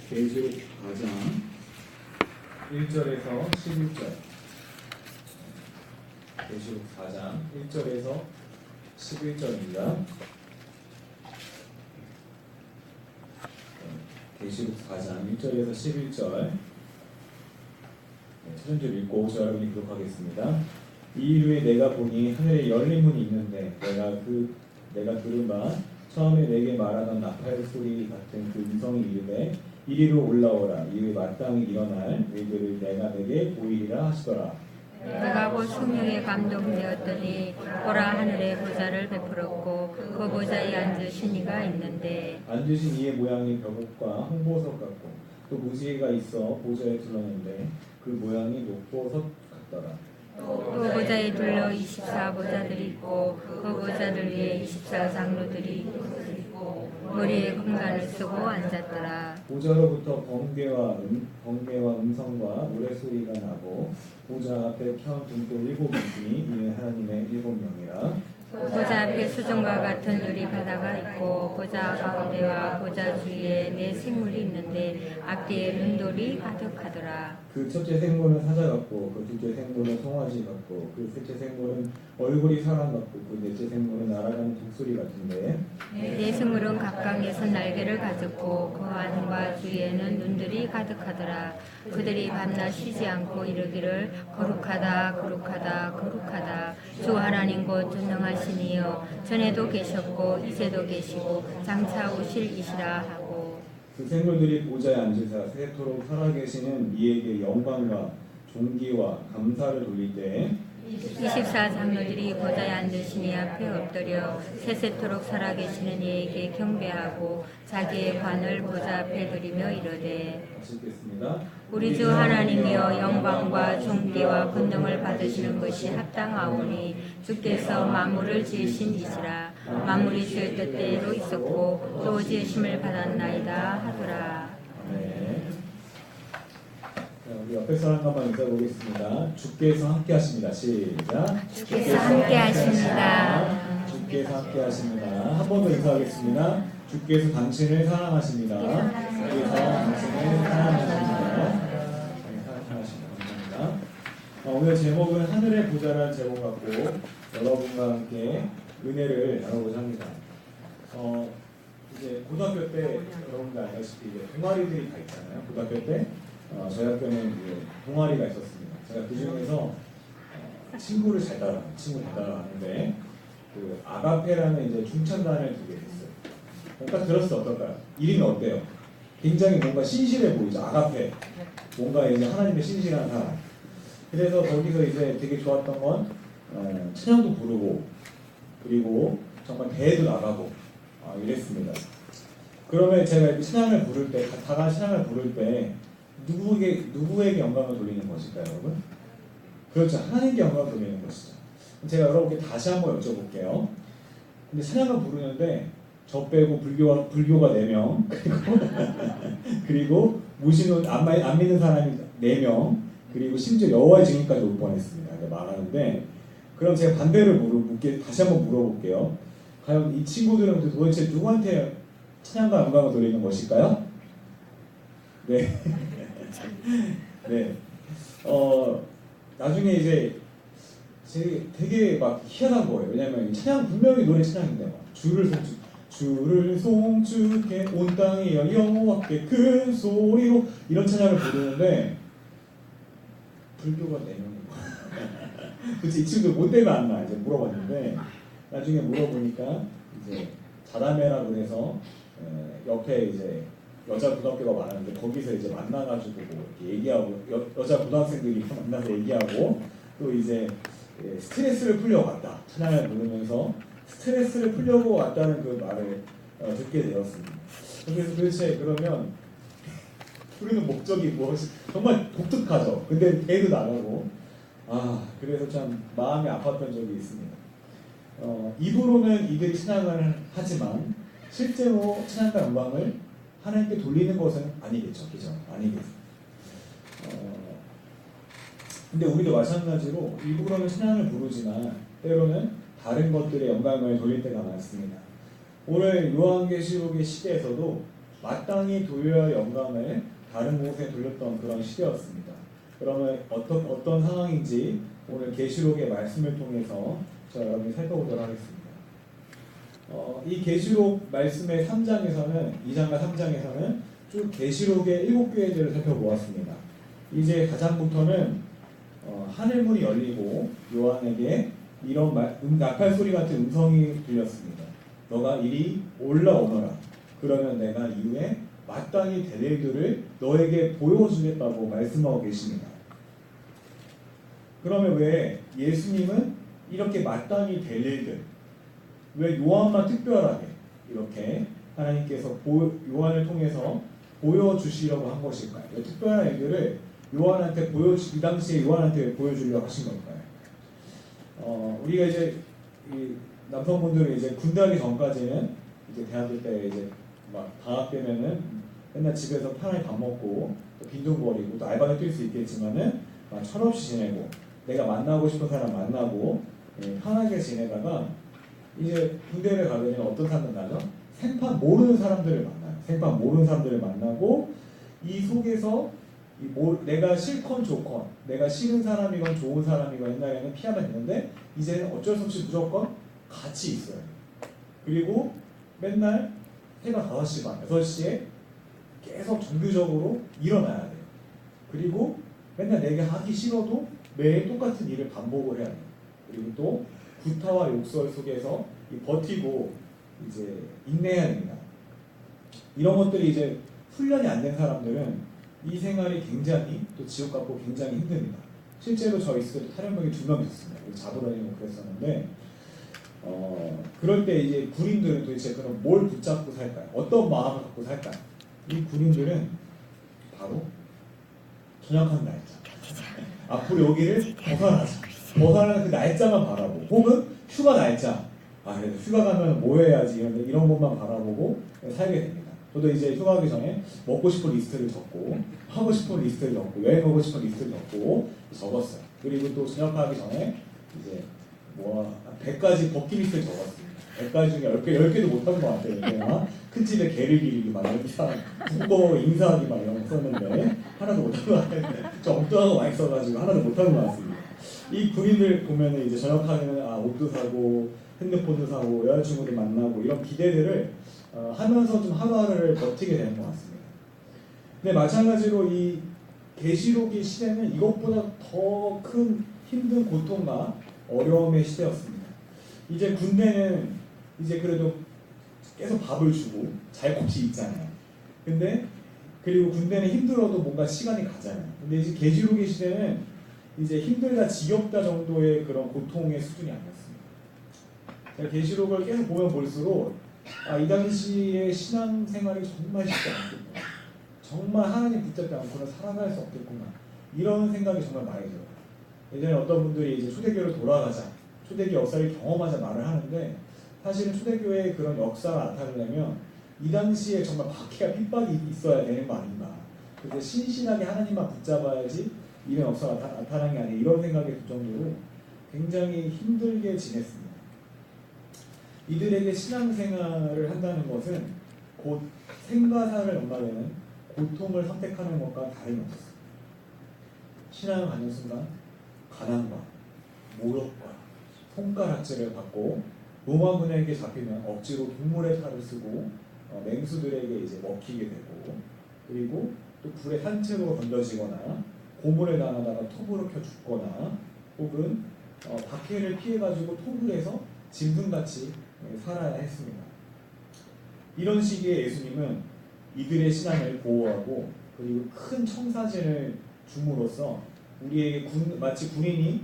계시록 4장 1절에서 11절. 계시록 4장 1절에서 11절입니다. 계시록 4장 1절에서 11절. 첫 줄 읽고 저 여러분이 기록하겠습니다. 이 이후에 내가 보니 하늘에 열린 문이 있는데 내가 들은 바 처음에 내게 말하던 나팔 소리 같은 그 음성이 이르되 이리로 올라오라. 이후에 마땅히 일어날 일들을 내가 내게 보이리라 하시더라. 내가 곧 성령에 감동되었더니 보라, 하늘에 보좌를 베풀었고 그 보좌에 앉으신 이가 있는데 앉으신 이의 모양이 벽옥과 홍보석 같고 또 무지개가 있어 보좌에 둘렀는데 그 모양이 녹보석 같더라. 또 보좌에 둘러 24보좌들이 있고 그 보좌들 위에 24장로들이 있고 머리에 금관을 쓰고 앉았더라. 보좌로부터 번개와 음성과 노래소리가 나고 보좌 앞에 켜운 등불 7명이 이는 하나님의 7명이라. 보좌 앞에 수정과 같은 유리바다가 있고 보좌 가운데와 보좌 주위에 네 생물이 있는데 앞뒤에 눈돌이 가득하더라. 그 첫째 생물은 사자 같고 그 둘째 생물은 송아지 같고 그 셋째 생물은 얼굴이 사람 같고 그 넷째 생물은 날아가는 독수리 같은데 네 생물은 각각에서 날개를 가졌고 그 안과 주위에는 눈들이 가득하더라. 그들이 밤낮 쉬지 않고 이르기를 거룩하다 거룩하다 거룩하다 주 하나님 곧 전능하신 이여 전에도 계셨고 이제도 계시고 장차 오실 이시라 하고 그 생물들이 보좌에 앉으사 세토록 살아계시는 이에게 영광과 존귀와 감사를 돌릴 때 24장로들이 보좌에 앉으신 이 앞에 엎드려 세세토록 살아계시는 이에게 경배하고 자기의 관을 보좌 앞에 드리며 이르되 같이 읽겠습니다. 우리 주 하나님이여 존귀와 존귀와 권능을 받으시는 것이 합당하오니 주께서 만물을 지으신 이시라. 만물이 주의 뜻대로 있었고 또 지으심을 받았나이다 하더라. 네. 우리 옆에 사람 한번 인사해보겠습니다. 주께서 함께 하십니다. 시작. 주께서 함께 하십니다. 주께서 함께 하십니다. 한 번 더 인사하겠습니다. 주께서 당신을 사랑하십니다. 주께서 당신을 사랑하십니다. 감사합니다. 오늘 제목은 하늘의 보좌라는 제목 갖고 여러분과 함께 은혜를 나누고자 합니다. 이제 고등학교 때 여러분들 알다시피 이제 동아리들이 다 있잖아요. 고등학교 때 저희 학교는 이제 동아리가 있었습니다. 제가 그 중에서 친구를 잘 따라가는데 그 아가페라는 이제 중창단을 두게 됐어요. 딱 들었을 때 어떨까요? 이름이 어때요? 굉장히 뭔가 신실해 보이죠. 아가페. 뭔가 이제 하나님의 신실한 사람. 그래서 거기서 이제 되게 좋았던 건 찬양도 부르고 그리고 정말 대회도 나가고 이랬습니다. 그러면 제가 찬양을 부를 때, 다 같이 찬양을 부를 때 누구에게 영광을 돌리는 것일까요, 여러분? 그렇죠. 하나님께 영광을 돌리는 것이죠. 제가 여러분께 다시 한번 여쭤볼게요. 근데 찬양을 부르는데 저 빼고 불교가 4명 그리고 무신론 안 믿는 사람이 4명 그리고 심지어 여호와의 증인까지 올 뻔했습니다. 말하는데 그럼 제가 반대를 다시 한번 물어볼게요. 과연 이 친구들은 도대체 누구한테 찬양과 영광을 돌리는 것일까요? 네. 네. 나중에 이제 되게 막 희한한 거예요. 왜냐면 찬양 분명히 노래 찬양인데 막 주를 송축해 온 땅이여 여호와께 큰 소리로 이런 찬양을 부르는데 불교가 4명이고 그치 이 친구들 뭐 때문에 안 나? 이제 물어봤는데 나중에 물어보니까 이제 자라매라고 해서 옆에 이제 여자 고등학교가 많았는데 거기서 이제 만나가지고 뭐 이렇게 얘기하고 여자 고등학생들이 만나서 얘기하고 또 이제 스트레스를 풀려고 왔다. 찬양을 부르면서 스트레스를 풀려고 왔다는 그 말을 듣게 되었습니다. 그래서 도대체 그러면 부르는 목적이 무엇이 정말 독특하죠. 근데 대회도 나가고 그래서 참 마음이 아팠던 적이 있습니다. 입으로는 이들이 찬양을 하지만 실제로 찬양과 영광을 하나님께 돌리는 것은 아니겠죠. 그죠? 아니겠죠. 근데 우리도 마찬가지로 입으로는 찬양을 부르지만 때로는 다른 것들의 영광을 돌릴 때가 많습니다. 오늘 요한계시록의 시대에서도 마땅히 돌려야 할 영광을 다른 곳에 돌렸던 그런 시대였습니다. 그러면 어떤 상황인지 오늘 계시록의 말씀을 통해서 저와 여러분이 살펴보도록 하겠습니다. 이 계시록 말씀의 3장에서는 2장과 3장에서는 쭉 계시록의 7교회들을 살펴보았습니다. 이제 가장부터는 하늘문이 열리고 요한에게 이런 나팔 소리 같은 음성이 들렸습니다. 너가 이리 올라오너라. 그러면 내가 이후에 마땅히 될 일들을 너에게 보여주겠다고 말씀하고 계십니다. 그러면 왜 예수님은 이렇게 마땅히 될 일들, 왜 요한만 특별하게 이렇게 하나님께서 요한을 통해서 보여주시려고 한 것일까요? 왜 특별한 일들을 요한한테 이 당시에 요한한테 보여주려고 하신 걸까요? 우리가 이제 이 남성분들이 이제 군대 가기 전까지는 이제 대학교 때 이제 막 방학 되면은 맨날 집에서 편하게 밥 먹고 또 빈둥거리고 또 알바를 뛸 수 있겠지만은 막 철없이 지내고 내가 만나고 싶은 사람 만나고 편하게 지내다가 이제 군대를 가게 되면 어떤 사람들 만나죠? 생판 모르는 사람들을 만나요. 생판 모르는 사람들을 만나고 이 속에서 내가 싫건 좋건 내가 싫은 사람이건 좋은 사람이건 옛날에는 피하면 되는데 이제는 어쩔 수 없이 무조건 같이 있어요. 그리고 맨날 새벽 5시 반, 6시에 계속 정규적으로 일어나야 돼요. 그리고 맨날 내가 하기 싫어도 매일 똑같은 일을 반복을 해야 돼요. 그리고 또 구타와 욕설 속에서 버티고 이제 인내해야 됩니다. 이런 것들이 이제 훈련이 안 된 사람들은 이 생활이 굉장히 또 지옥 같고 굉장히 힘듭니다. 실제로 저 있을 때도 탈영병이 2명 있었습니다. 잡으러다니고 그랬었는데 그럴 때 이제 군인들은 도대체 그럼 뭘 붙잡고 살까요? 어떤 마음을 갖고 살까요? 이 군인들은 바로 전역한 날짜. 앞으로 여기를 벗어나는 그 날짜만 바라보고 혹은 휴가 날짜. 그래도 휴가 가면 뭐 해야지 이런 것만 바라보고 살게 됩니다. 저도 이제 휴가 가기 전에 먹고 싶은 리스트를 적고 하고 싶은 리스트를 적고 여행 가고 싶은 리스트를 적었어요. 그리고 또 전역하기 전에 이제 100가지 버킷리스트를 적었습니다. 100가지 중에 10개도 못한 것 같아요. 큰 집에 개를 기르기 막 국고 인사하기 막 이런 거 썼는데 하나도 못한 것 같아요. 저 엉뚱한 거 많이 써가지고 하나도 못한 것 같습니다. 이 군인들 보면은 이제 전역하면 옷도 사고 핸드폰도 사고 여자친구도 만나고 이런 기대들을 하면서 좀 하루하루를 버티게 되는 것 같습니다. 근데 마찬가지로 이 계시록의 시대는 이것보다 더 큰 힘든 고통과 어려움의 시대였습니다. 이제 군대는 이제 그래도 계속 밥을 주고 잘 곳이 있잖아요. 근데 그리고 군대는 힘들어도 뭔가 시간이 가잖아요. 근데 이제 계시록의 시대는 이제 힘들다 지겹다 정도의 그런 고통의 수준이 아니었습니다. 계시록을 계속 보면 볼수록 이 당시의 신앙생활이 정말 쉽지 않겠구나. 정말 하나님 붙잡지 않고는 살아갈 수 없겠구나. 이런 생각이 정말 많이 들어요. 예전에 어떤 분들이 이제 초대교회로 돌아가자, 초대교회 역사를 경험하자 말을 하는데 사실은 초대교회의 그런 역사가 나타나려면 이 당시에 정말 박해와 핍박이 있어야 되는 거 아닌가. 그래서 신실하게 하나님만 붙잡아야지 이런 역사가 나타나는 게 아니라 이런 생각이 들 정도로 굉장히 힘들게 지냈습니다. 이들에게 신앙생활을 한다는 것은 곧 생과사를 연마되는 고통을 선택하는 것과 다름이 없었습니다. 신앙을 갖는 순간 가난과 모욕과 손가락질을 받고 로마군에게 잡히면 억지로 동물의 탈을 쓰고 맹수들에게 이제 먹히게 되고 그리고 또 불에 산채로 던져지거나 고문을 당하다가 톱으로 켜 죽거나 혹은 박해를 피해가지고 톱을 해서 짐승같이 살아야 했습니다. 이런 시기에 예수님은 이들의 신앙을 보호하고 그리고 큰 청사진을 줌으로써 우리에게 마치 군인이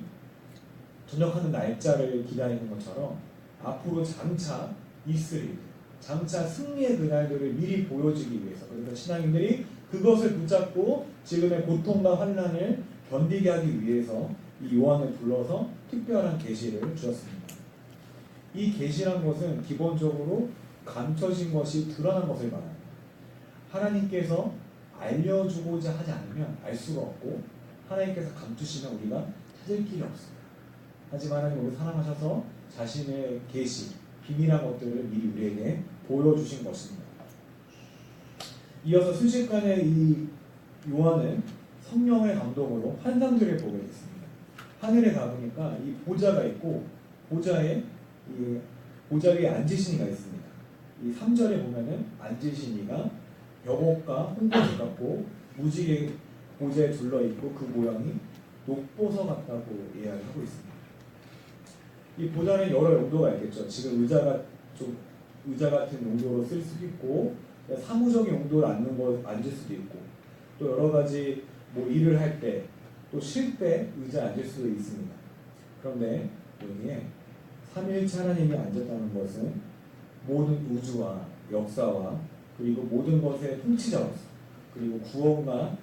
전역하는 날짜를 기다리는 것처럼 앞으로 장차 있을 일, 장차 승리의 그날들을 미리 보여주기 위해서 그래서 신앙인들이 그것을 붙잡고 지금의 고통과 환난을 견디게 하기 위해서 이 요한을 불러서 특별한 계시를 주었습니다. 이 계시란 것은 기본적으로 감춰진 것이 드러난 것을 말합니다. 하나님께서 알려주고자 하지 않으면 알 수가 없고 하나님께서 감추시면 우리가 찾을 길이 없습니다. 하지만 하나님 우리 사랑하셔서 자신의 계시, 비밀한 것들을 미리 우리에게 보여주신 것입니다. 이어서 순식간에 이 요한은 성령의 감동으로 환상들을 보게 됐습니다. 하늘에 가보니까 이 보좌가 있고 보좌에 이 보좌 위에 앉으신 이가 있습니다. 이 3절에 보면은 앉으신 이가 벽옥과 홍보지 같고 무지개 보좌에 둘러 있고 그 모양이 녹보서 같다고 이야기하고 있습니다. 이 보좌는 여러 용도가 있겠죠. 지금 의자 같은 용도로 쓸 수도 있고 사무적인 용도로 앉을 수도 있고 또 여러 가지 뭐 일을 할 때 또 쉴 때 의자에 앉을 수도 있습니다. 그런데 여기에 삼위일체 하나님이 앉았다는 것은 모든 우주와 역사와 그리고 모든 것의 통치자로서 그리고 구원과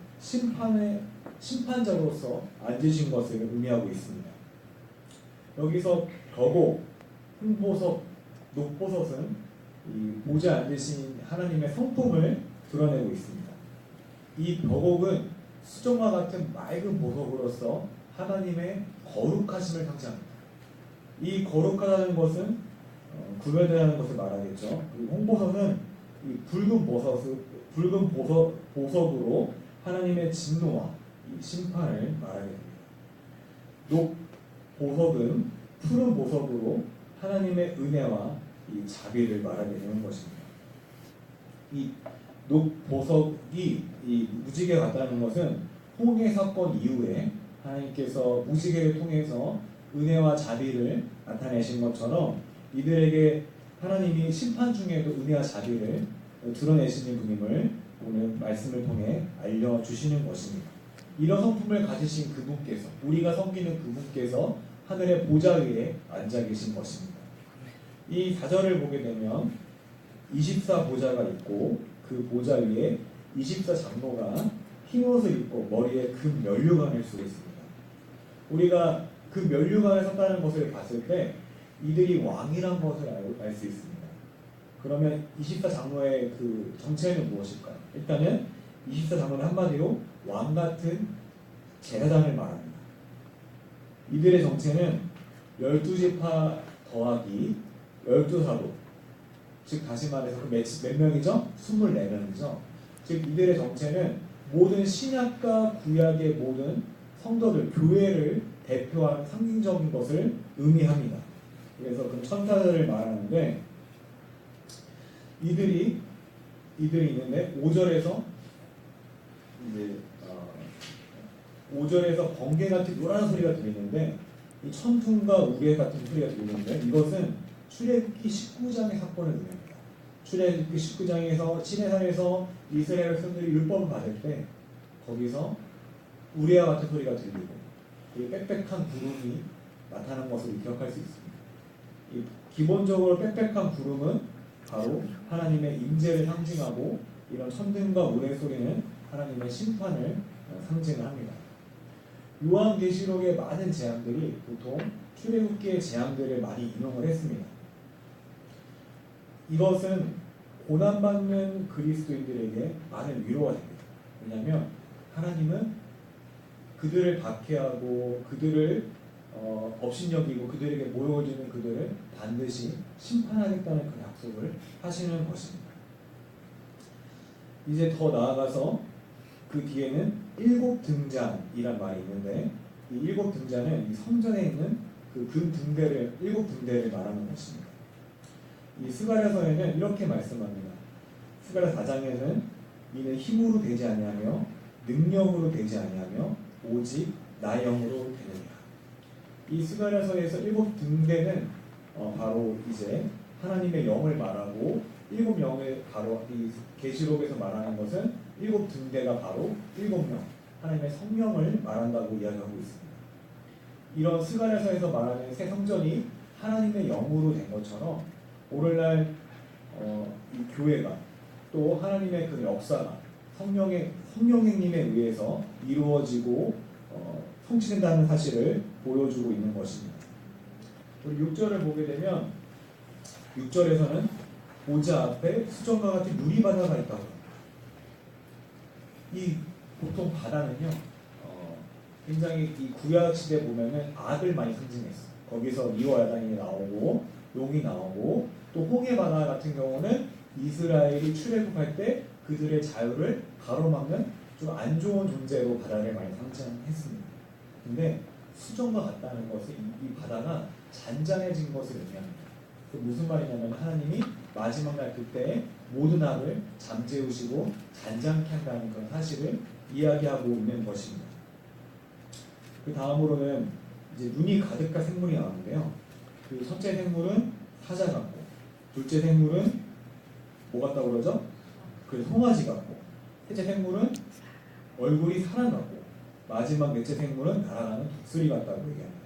심판자로서 앉으신 것을 의미하고 있습니다. 여기서 벽옥, 흰보석, 녹보석은 이 보좌에 앉으신 하나님의 성품을 드러내고 있습니다. 이 벽옥은 수정과 같은 맑은 보석으로서 하나님의 거룩하심을 상징합니다. 이 거룩하다는 것은 구별되는 것을 말하겠죠. 그리고 홍보석은 이 붉은 보석으로 하나님의 진노와 이 심판을 말하게 됩니다. 녹보석은 푸른 보석으로 하나님의 은혜와 이 자비를 말하게 되는 것입니다. 이 녹보석이 이 무지개 같다는 것은 홍해 사건 이후에 하나님께서 무지개를 통해서 은혜와 자비를 나타내신 것처럼 이들에게 하나님이 심판 중에도 은혜와 자비를 드러내시는 분임을 오늘 말씀을 통해 알려주시는 것입니다. 이런 성품을 가지신 그분께서 우리가 섬기는 그분께서 하늘의 보좌 위에 앉아 계신 것입니다. 이 4절을 보게 되면 24보좌가 있고 그 보좌 위에 24장로가 흰 옷을 입고 머리에 금 면류관을 쓰고 있습니다. 우리가 그 면류관을 썼다는 것을 봤을 때 이들이 왕이란 것을 알 수 있습니다. 그러면 24장로의 그 정체는 무엇일까요? 일단은 24장로는 한마디로 왕 같은 제사장을 말합니다. 이들의 정체는 12지파 더하기 12사도, 즉 다시 말해서 몇 명이죠? 24명이죠. 즉 이들의 정체는 모든 신약과 구약의 모든 성도들, 교회를 대표하는 상징적인 것을 의미합니다. 그래서 그 천사들을 말하는데 이들이 있는데 5절에서 이제 5절에서 번개 같은 요란한 소리가 들리는데 이 천둥과 우레 같은 소리가 들리는데 이것은 출애굽기 19장의 사건을 의미합니다. 출애굽기 19장에서 시내산에서 이스라엘 백성들이 율법을 받을 때 거기서 우레와 같은 소리가 들리고 이 빽빽한 구름이 나타난 것을 기억할 수 있습니다. 이 기본적으로 빽빽한 구름은 바로 하나님의 임재를 상징하고 이런 천둥과 우레 소리는 하나님의 심판을 상징을 합니다. 요한계시록의 많은 재앙들이 보통 출애굽기의 재앙들을 많이 인용을 했습니다. 이것은 고난받는 그리스도인들에게 많은 위로가 됩니다. 왜냐하면 하나님은 그들을 박해하고 그들을 업신여기고 그들에게 모욕을 주는 그들을 반드시 심판하겠다는 그 약속을 하시는 것입니다. 이제 더 나아가서 그 뒤에는 일곱 등잔이란 말이 있는데 이 일곱 등잔은 이 성전에 있는 그 금 등대를 일곱 등대를 말하는 것입니다. 이 스가랴서에는 이렇게 말씀합니다. 스가랴 4장에는 이는 힘으로 되지 아니하며 능력으로 되지 아니하며 오직 나의 영으로 되느니라. 이 스가랴서에서 일곱 등대는 바로 이제 하나님의 영을 말하고 일곱 영을 바로 이 계시록에서 말하는 것은 일곱 등대가 바로 일곱 명 하나님의 성령을 말한다고 이야기하고 있습니다. 이런 스가랴서에서 말하는 새 성전이 하나님의 영으로 된 것처럼 오늘날 이 교회가 또 하나님의 그 역사가 성령님에 의해서 이루어지고 성취된다는 사실을 보여주고 있는 것입니다. 우리 6절을 보게 되면 6절에서는 보좌 앞에 수정과 같은 누리바다가 있다고 합니다. 이 보통 바다는요 굉장히 이 구약 시대 보면은 악을 많이 상징했어. 거기서 리와 야단이 나오고 용이 나오고 또 홍해 바다 같은 경우는 이스라엘이 출애굽할 때 그들의 자유를 가로막는 좀 안 좋은 존재로 바다를 많이 상징했습니다. 근데 수정과 같다는 것은 이 바다가 잔잔해진 것을 의미합니다. 그 무슨 말이냐면 하나님이 마지막 날 그때 모든 악을 잠재우시고 잔잔케 한다는 그런 사실을 이야기하고 있는 것입니다. 그 다음으로는 이제 눈이 가득한 생물이 나오는데요. 그 첫째 생물은 사자 같고, 둘째 생물은 뭐 같다고 그러죠? 그 송아지 같고, 셋째 생물은 얼굴이 사람 같고, 마지막 넷째 생물은 날아가는 독수리 같다고 얘기합니다.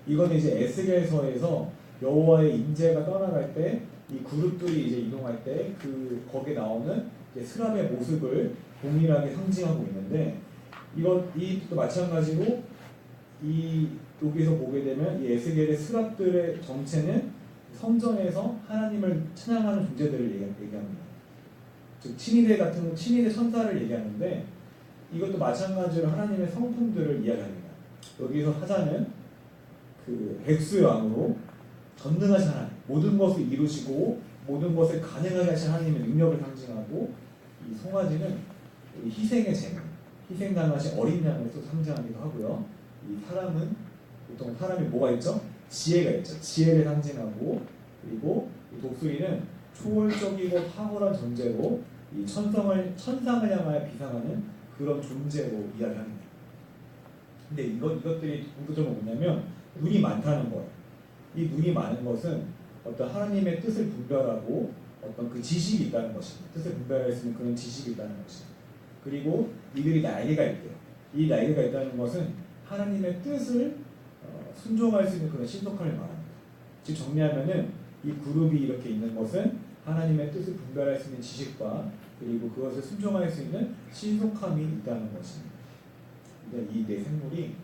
이건 이제 에스겔서에서 여호와의 임재가 떠나갈 때 이 그룹들이 이제 이동할 때 그 거기에 나오는 이제 스랍의 모습을 동일하게 상징하고 있는데 이것도 마찬가지로 이 여기서 보게 되면 이 에스겔의 스랍들의 정체는 성전에서 하나님을 찬양하는 존재들을 얘기합니다. 즉 친위대 같은 친위대 천사를 얘기하는데 이것도 마찬가지로 하나님의 성품들을 이야기합니다. 여기서 사자는 그 백수의 왕으로 전능하신 하나님, 모든 것을 이루시고 모든 것을 가능하게 하신 하나님의 능력을 상징하고 이 송아지는 희생의 재물, 희생당하신 어린 양을 또 상징하기도 하고요. 이 사람은 보통 사람이 뭐가 있죠? 지혜가 있죠. 지혜를 상징하고 그리고 이 독수리는 초월적이고 탁월한 존재로 이 천상을 향하여 비상하는 그런 존재로 이야기합니다. 근데 이것들이 공통점은 뭐냐면 눈이 많다는 거예요. 이 눈이 많은 것은 어떤 하나님의 뜻을 분별하고 어떤 그 지식이 있다는 것입니다. 뜻을 분별할 수 있는 그런 지식이 있다는 것입니다. 그리고 이들이 날개가 있대요. 이 날개가 있다는 것은 하나님의 뜻을 순종할 수 있는 그런 신속함을 말합니다. 즉 정리하면은 이 그룹이 이렇게 있는 것은 하나님의 뜻을 분별할 수 있는 지식과 그리고 그것을 순종할 수 있는 신속함이 있다는 것입니다. 근데 이 네 생물이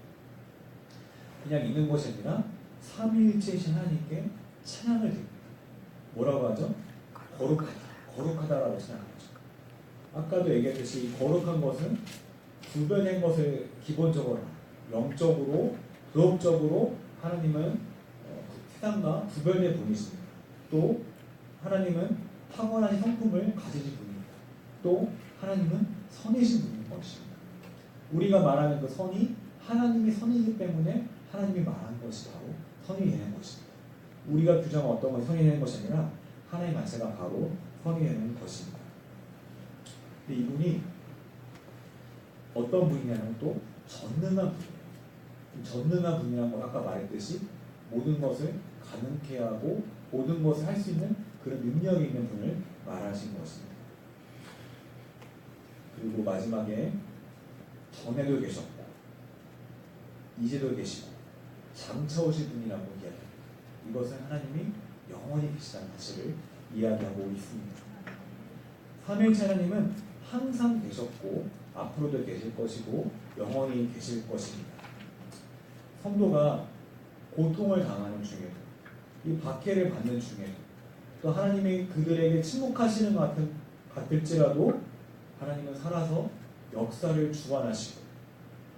그냥 있는 것이 아니라 삼위일체이신 하나님께 찬양을 드립니다. 뭐라고 하죠? 거룩하다라고 찬양하죠. 아까도 얘기했듯이 거룩한 것은 구별된 것을 기본적으로 영적으로 도덕적으로 하나님은 세상과 구별된 분이십니다. 또 하나님은 탁월한 성품을 가지신 분입니다. 또 하나님은 선이신 분인 것입니다. 우리가 말하는 그 선이 하나님이 선이기 때문에 하나님이 말하는 것이 바로 선이 되는 것입니다. 우리가 규정한 어떤 것이 선이 되는 것이 아니라 하나님 자체가 바로 선이 되는 것입니다. 근데 이분이 어떤 분이냐면 또 전능한 분이에요. 전능한 분이라는 건 아까 말했듯이 모든 것을 가능케 하고 모든 것을 할 수 있는 그런 능력이 있는 분을 말하신 것입니다. 그리고 마지막에 전에도 계셨고 이제도 계시고 장차 오실 분이라고 이야기합니다. 이것은 하나님이 영원히 계시다는 사실을 이야기하고 있습니다. 삼위일체 하나님은 항상 계셨고 앞으로도 계실 것이고 영원히 계실 것입니다. 성도가 고통을 당하는 중에도 이 박해를 받는 중에도 또 하나님이 그들에게 침묵하시는 것 같을지라도 하나님은 살아서 역사를 주관하시고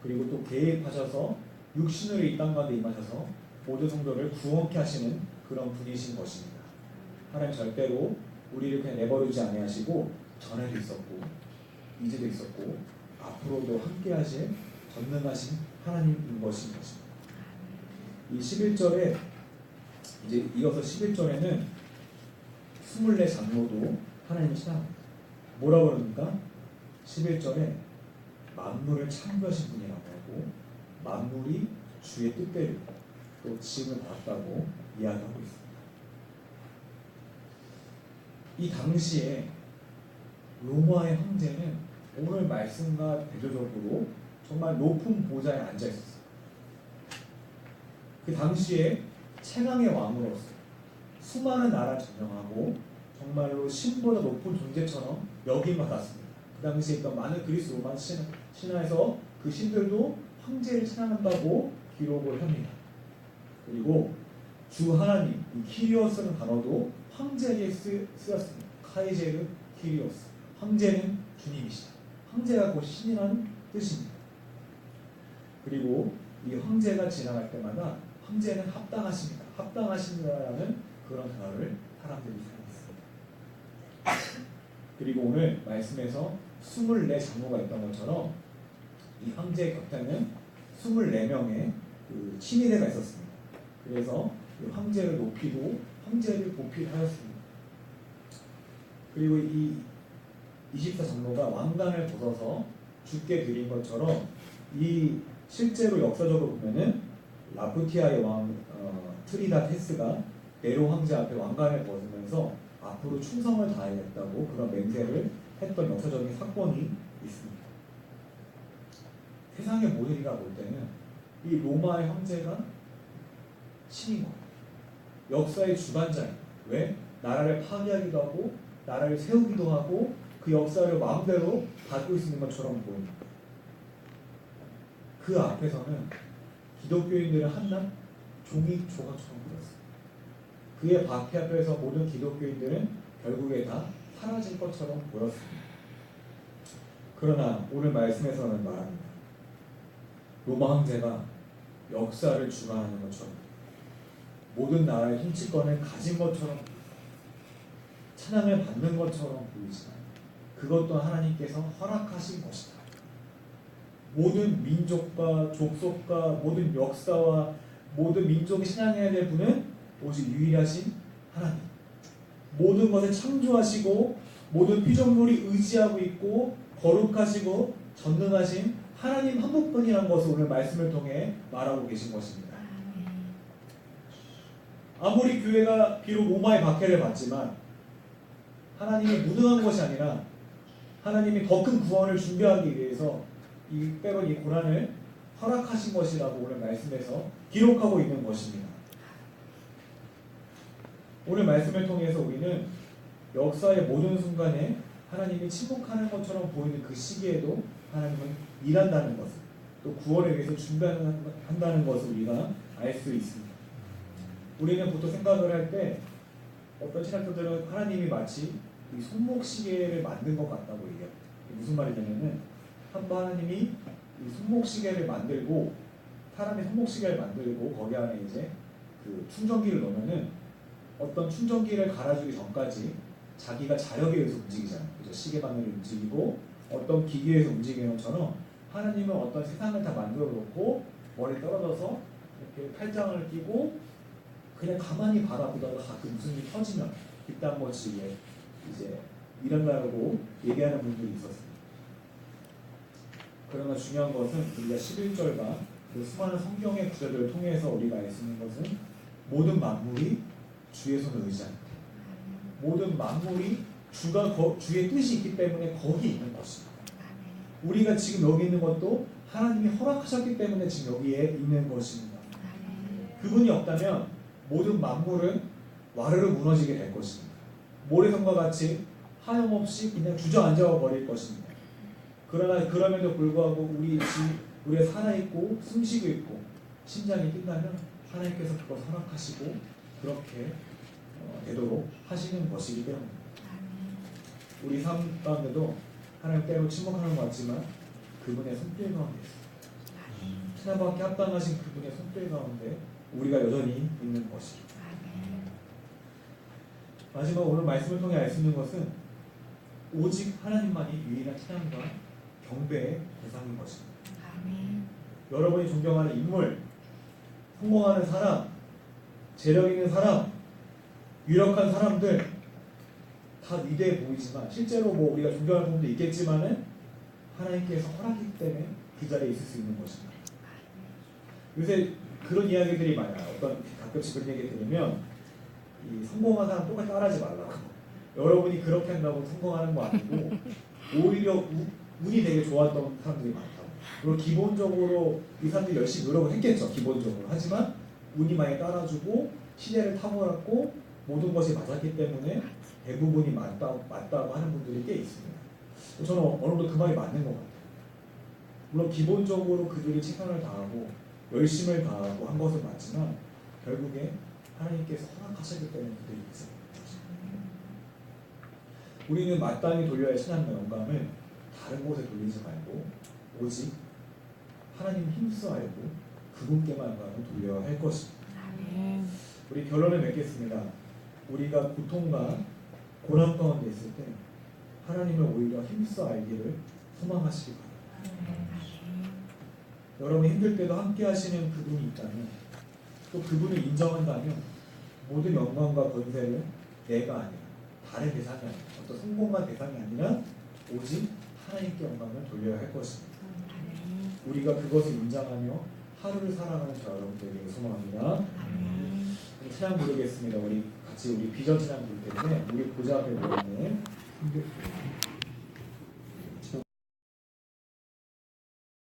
그리고 또 개입하셔서 육신으로 이 땅 가운데 임하셔서 모든 성도를 구원케 하시는 그런 분이신 것입니다. 하나님 절대로 우리를 그냥 내버리지 아니하시고 전에도 있었고 이제도 있었고 앞으로도 함께 하실 전능하신 하나님인 것인 것입니다. 이 11절에 이제 이어서 11절에는 24장로도 하나님을 찬양합니다. 뭐라고 그럽니까? 11절에 만물을 창조하신 분이라고 하고 만물이 주의 뜻대로 또 지음을 받았다고 이야기하고 있습니다. 이 당시에 로마의 황제는 오늘 말씀과 대조적으로 정말 높은 보좌에 앉아 있었어요. 그 당시에 최강의 왕으로서 수많은 나라를 점령하고 정말로 신보다 높은 존재처럼 여김받았습니다. 그 당시에 있던 많은 그리스 로마 신화에서 그 신들도 황제를 찬양한다고 기록을 합니다. 그리고 주 하나님, 이 키리오스라는 단어도 황제에게 쓰였습니다. 카이제르 키리오스. 황제는 주님이시다. 황제가 곧 신이라는 뜻입니다. 그리고 이 황제가 지나갈 때마다 황제는 합당하십니다. 합당하십니다라는 그런 단어를 사람들이 사용했습니다. 그리고 오늘 말씀에서 24장로가 있던 것처럼 이 황제 곁에는 24명의 그 친위대가 있었습니다. 그래서 그 황제를 높이고 황제를 보필하였습니다. 그리고 이 24장로가 왕관을 벗어서 주께 드린 것처럼 이 실제로 역사적으로 보면은 라푸티아의 왕 트리다 테스가 네로 황제 앞에 왕관을 벗으면서 앞으로 충성을 다하겠다고 그런 맹세를 했던 역사적인 사건이 있습니다. 세상의 모든 이가 볼 때는 이 로마의 황제가 신인 거예요. 역사의 주관자예요. 왜? 나라를 파괴하기도 하고 나라를 세우기도 하고 그 역사를 마음대로 갖고 있는 것처럼 보입니다. 그 앞에서는 기독교인들은 한낱 종이 조각처럼 보였어요. 그의 박해 앞에서 모든 기독교인들은 결국에 다 사라질 것처럼 보였습니다. 그러나 오늘 말씀에서는 말합니다. 로마 황제가 역사를 주관하는 것처럼 모든 나라의 통치권을 가진 것처럼 찬양을 받는 것처럼 보이지만 그것도 하나님께서 허락하신 것이다. 모든 민족과 족속과 모든 역사와 모든 민족이 신앙해야 될 분은 오직 유일하신 하나님. 모든 것을 창조하시고 모든 피조물이 의지하고 있고 거룩하시고 전능하신 하나님 한 분뿐이라는 것을 오늘 말씀을 통해 말하고 계신 것입니다. 아무리 교회가 비록 로마의 박해를 받지만 하나님이 무능한 것이 아니라 하나님이 더 큰 구원을 준비하기 위해서 때론 이 고난을 허락하신 것이라고 오늘 말씀에서 기록하고 있는 것입니다. 오늘 말씀을 통해서 우리는 역사의 모든 순간에 하나님이 침묵하는 것처럼 보이는 그 시기에도 하나님은 일한다는 것을 또 구원을 위해서 준비한다는 것을 우리가 알 수 있습니다. 우리는 보통 생각을 할 때 어떤 신학자들은 하나님이 마치 이 손목시계를 만든 것 같다고 얘기해요. 무슨 말이냐면은 한번 하나님이 이 손목시계를 만들고 사람의 손목시계를 만들고 거기 안에 이제 그 충전기를 넣으면은 어떤 충전기를 갈아주기 전까지 자기가 자력에 의해서 움직이잖아요. 그죠? 시계 바늘이 움직이고 어떤 기계에서 움직이는 것처럼 하나님은 어떤 세상을 다 만들어 놓고 머리 떨어져서 이렇게 팔짱을 끼고 그냥 가만히 바라보다가 가끔 무슨 일이 터지면 그때 한 번씩 이제 일어나려고 얘기하는 분들이 있었습니다. 그러나 중요한 것은 우리가 11절과 그 수많은 성경의 구절들을 통해서 우리가 알 수 있는 것은 모든 만물이 주의 손을 의지한다. 모든 만물이 주의 뜻이 있기 때문에 거기 있는 것입니다. 우리가 지금 여기 있는 것도 하나님이 허락하셨기 때문에 지금 여기에 있는 것입니다. 그분이 없다면 모든 만물은 와르르 무너지게 될 것입니다. 모래성과 같이 하염없이 그냥 주저앉아 버릴 것입니다. 그러나 그럼에도 불구하고 우리가 살아있고 숨쉬고 있고 심장이 뛴다면 하나님께서 그걸 허락하시고 그렇게 되도록 하시는 것이기 때문입니다. 우리 삶 가운데도 하나님 때로 침묵하는 것 같지만 그분의 손길 가운데 있습니다. 천하밖에 합당하신 그분의 손길 가운데 우리가 여전히 있는 것입니다. 마지막 오늘 말씀을 통해 알 수 있는 것은 오직 하나님만이 유일한 찬양과 경배의 대상인 것입니다. 여러분이 존경하는 인물, 성공하는 사람, 재력 있는 사람, 유력한 사람들 다 위대해 보이지만 실제로 뭐 우리가 존경하는 분도 있겠지만은 하나님께서 허락했기 때문에 그 자리에 있을 수 있는 것입니다. 요새 그런 이야기들이 많아요. 가끔씩 그런 얘기 들으면 이 성공한 사람 똑같이 따라하지 말라고. 여러분이 그렇게 한다고 성공하는 거 아니고 오히려 운이 되게 좋았던 사람들이 많다고. 그리고 기본적으로 이 사람들이 열심히 노력을 했겠죠. 기본적으로. 하지만 운이 많이 따라주고 시대를 타고났고 모든 것이 맞았기 때문에 대부분이 맞다고 하는 분들이 꽤 있습니다. 저는 어느 정도 그 말이 맞는 것 같아요. 물론 기본적으로 그들이 최선을 다하고 열심을 다하고 한 것은 맞지만 결국에 하나님께서 허락하셨기 때문에 그들이 있습니다. 우리는 마땅히 돌려야 할 신앙과 영광을 다른 곳에 돌리지 말고 오직 하나님 힘써 알고 그분께만 영광을 돌려야 할 것입니다. 우리 결론을 맺겠습니다. 우리가 고통과 고난 가운데 있을 때 하나님을 오히려 힘써 알기를 소망하시기 바랍니다. 여러분 힘들 때도 함께 하시는 그분이 있다면, 또 그분을 인정한다면 모든 영광과 권세를 내가 아니라 다른 대상이 아니라 어떤 성공한 대상이 아니라 오직 하나님께 영광을 돌려야 할 것입니다. 우리가 그것을 인정하며 하루를 살아가는 저 여러분들에게 소망합니다. 찬양 부르겠습니다. 우리 같이 우리 비전 찬양 부를 텐데 우리 보좌 앞에 모여있는